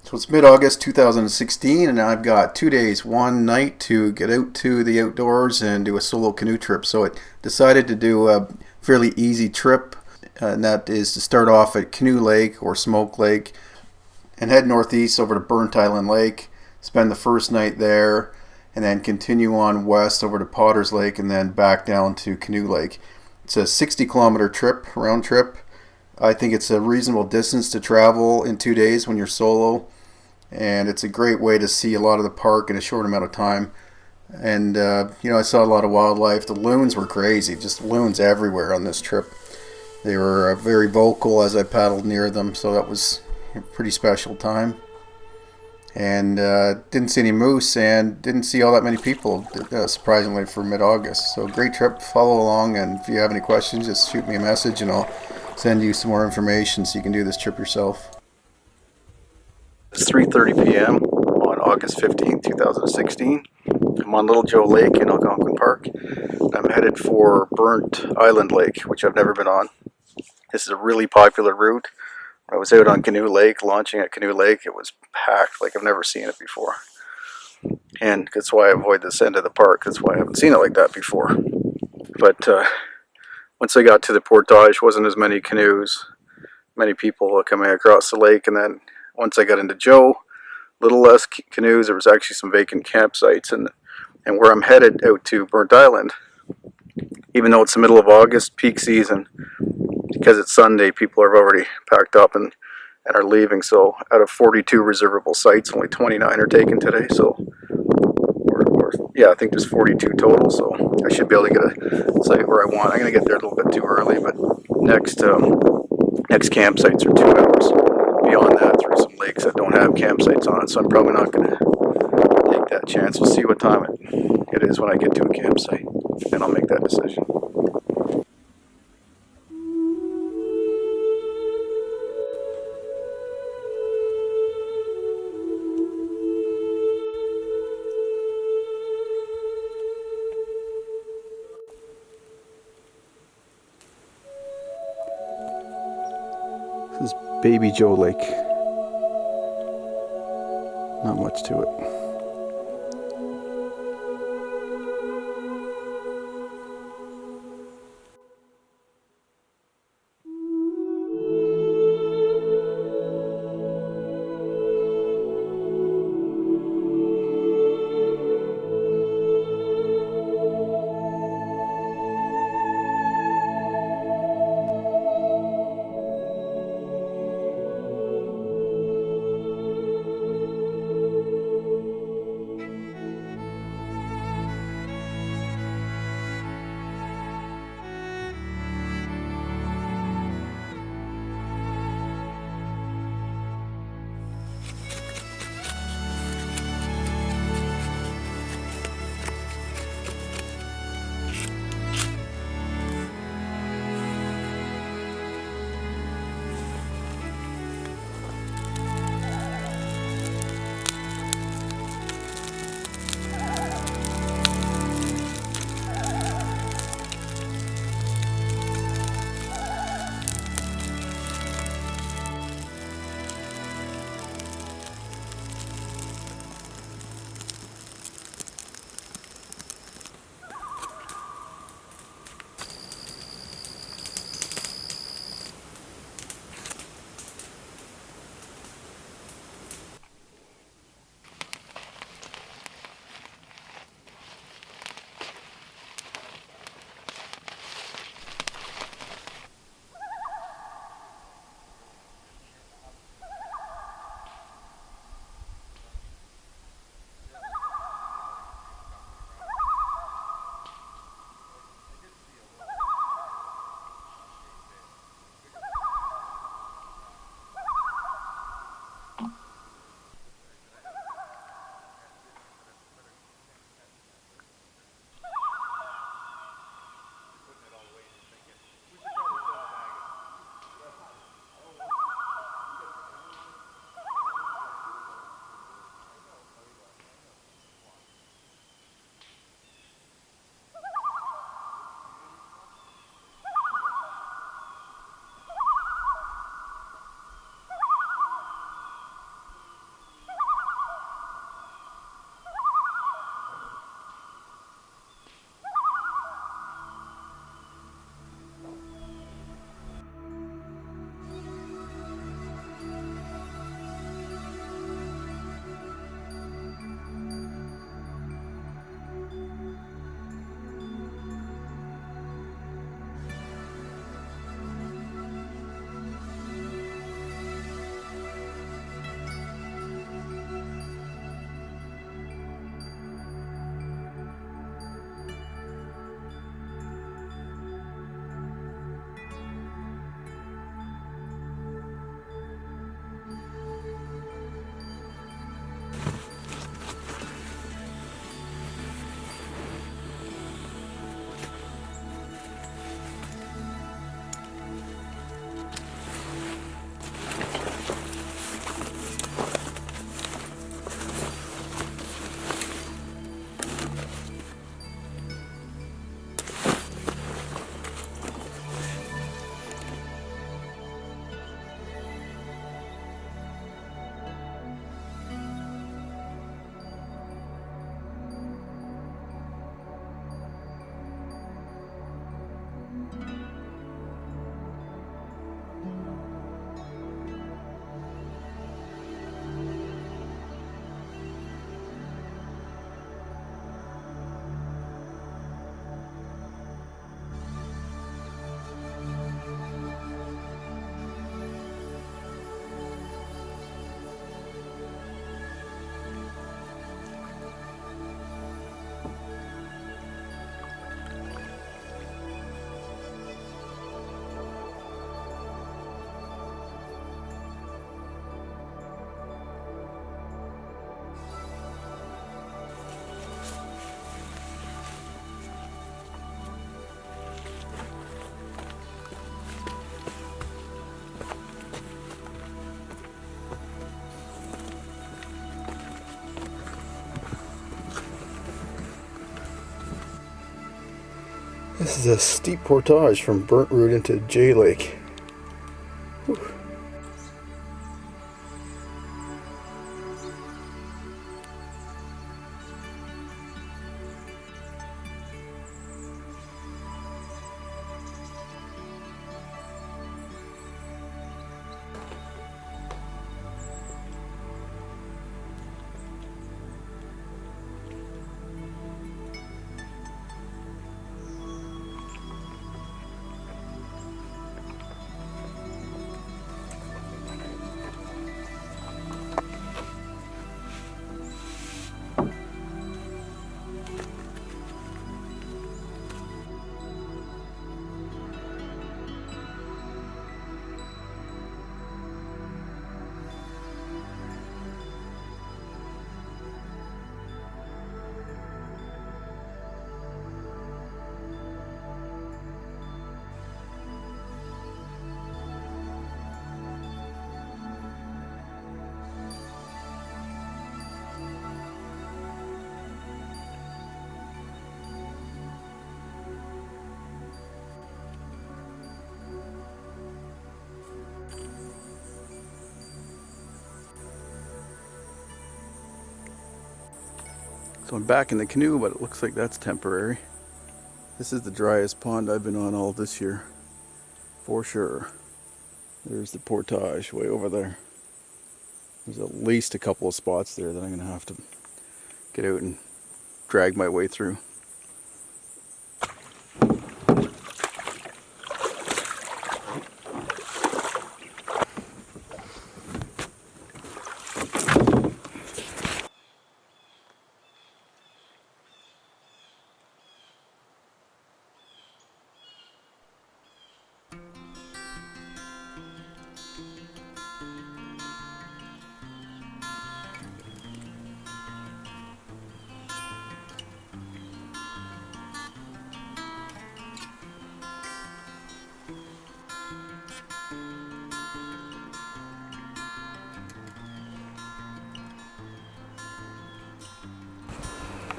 So it's mid-August 2016, and I've got 2 days, one night to get out to the outdoors and do a solo canoe trip. So I decided to do a fairly easy trip, and that is to start off at Canoe Lake or Smoke Lake and head northeast over to Untitled Lake, spend the first night there, and then continue on west over to Potter's Lake and then back down to Canoe Lake. It's a 60-kilometer trip, round trip. I think it's a reasonable distance to travel in 2 days when you're solo, and it's a great way to see a lot of the park in a short amount of time. And I saw a lot of wildlife. The loons were crazy, just loons everywhere on this trip. They were very vocal as I paddled near them, so that was a pretty special time. And didn't see any moose and didn't see all that many people, surprisingly, for mid-August. So great trip. Follow along, and if you have any questions, just shoot me a message and I'll send you some more information so you can do this trip yourself. It's 3:30 p.m. on August 15th, 2016. I'm on Little Joe Lake in Algonquin Park. I'm headed for Burnt Island Lake, which I've never been on. This is a really popular route. When I was out on Canoe Lake, launching at Canoe Lake, it was packed like I've never seen it before. And that's why I avoid this end of the park. That's why I haven't seen it like that before. But once I got to the portage, wasn't as many canoes, many people coming across the lake, and then once I got into Joe, little less canoes. There was actually some vacant campsites, and where I'm headed out to Burnt Island, even though it's the middle of August, peak season, because it's Sunday, people have already packed up and are leaving. So out of 42 reservable sites, only 29 are taken today. So, yeah, I think there's 42 total. So I should be able to get a site where I want. I'm going to get there a little bit too early, but next campsites are 2 hours beyond that through some lakes that don't have campsites on it. So I'm probably not going to take that chance. We'll see what time it is when I get to a campsite, and I'll make that decision. This is Baby Joe Lake. Not much to it. This is a steep portage from Burnt Root into J Lake. Whew. So I'm back in the canoe, but it looks like that's temporary. This is the driest pond I've been on all this year, for sure. There's the portage way over there. There's at least a couple of spots there that I'm going to have to get out and drag my way through.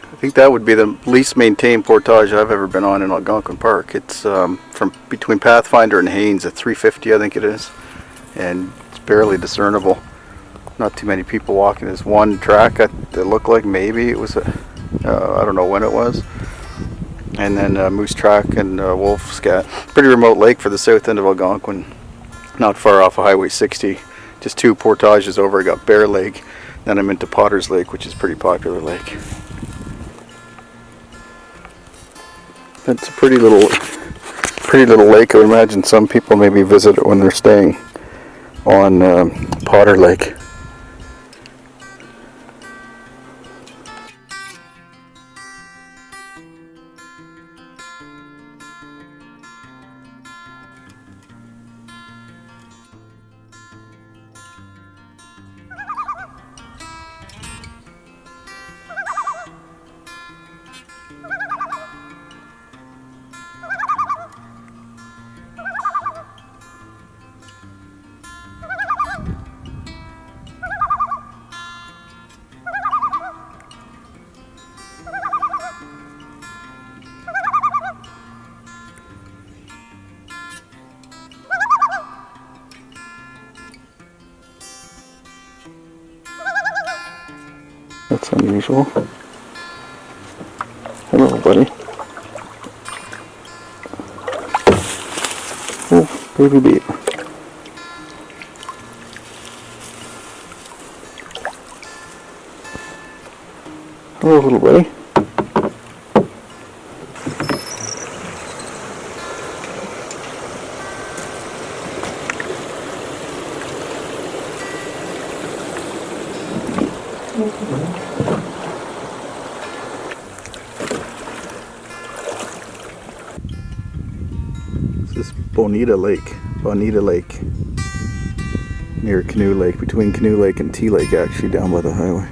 I think that would be the least maintained portage I've ever been on in Algonquin Park. It's from between Pathfinder and Haynes at 350, I think it is, and it's barely discernible. Not too many people walking. There's one track that looked like maybe it was I don't know when it was, and then Moose Track and Wolf Scat. Pretty remote lake for the south end of Algonquin, not far off of Highway 60. Just two portages over. I got Bear Lake, then I'm into Potter's Lake, which is a pretty popular lake. It's a pretty little lake. I would imagine some people maybe visit it when they're staying on Potter Lake. That's unusual. Hello, buddy. Oh, baby beep. Hello, little buddy. This is Bonita Lake, near Canoe Lake, between Canoe Lake and T Lake, actually, down by the highway.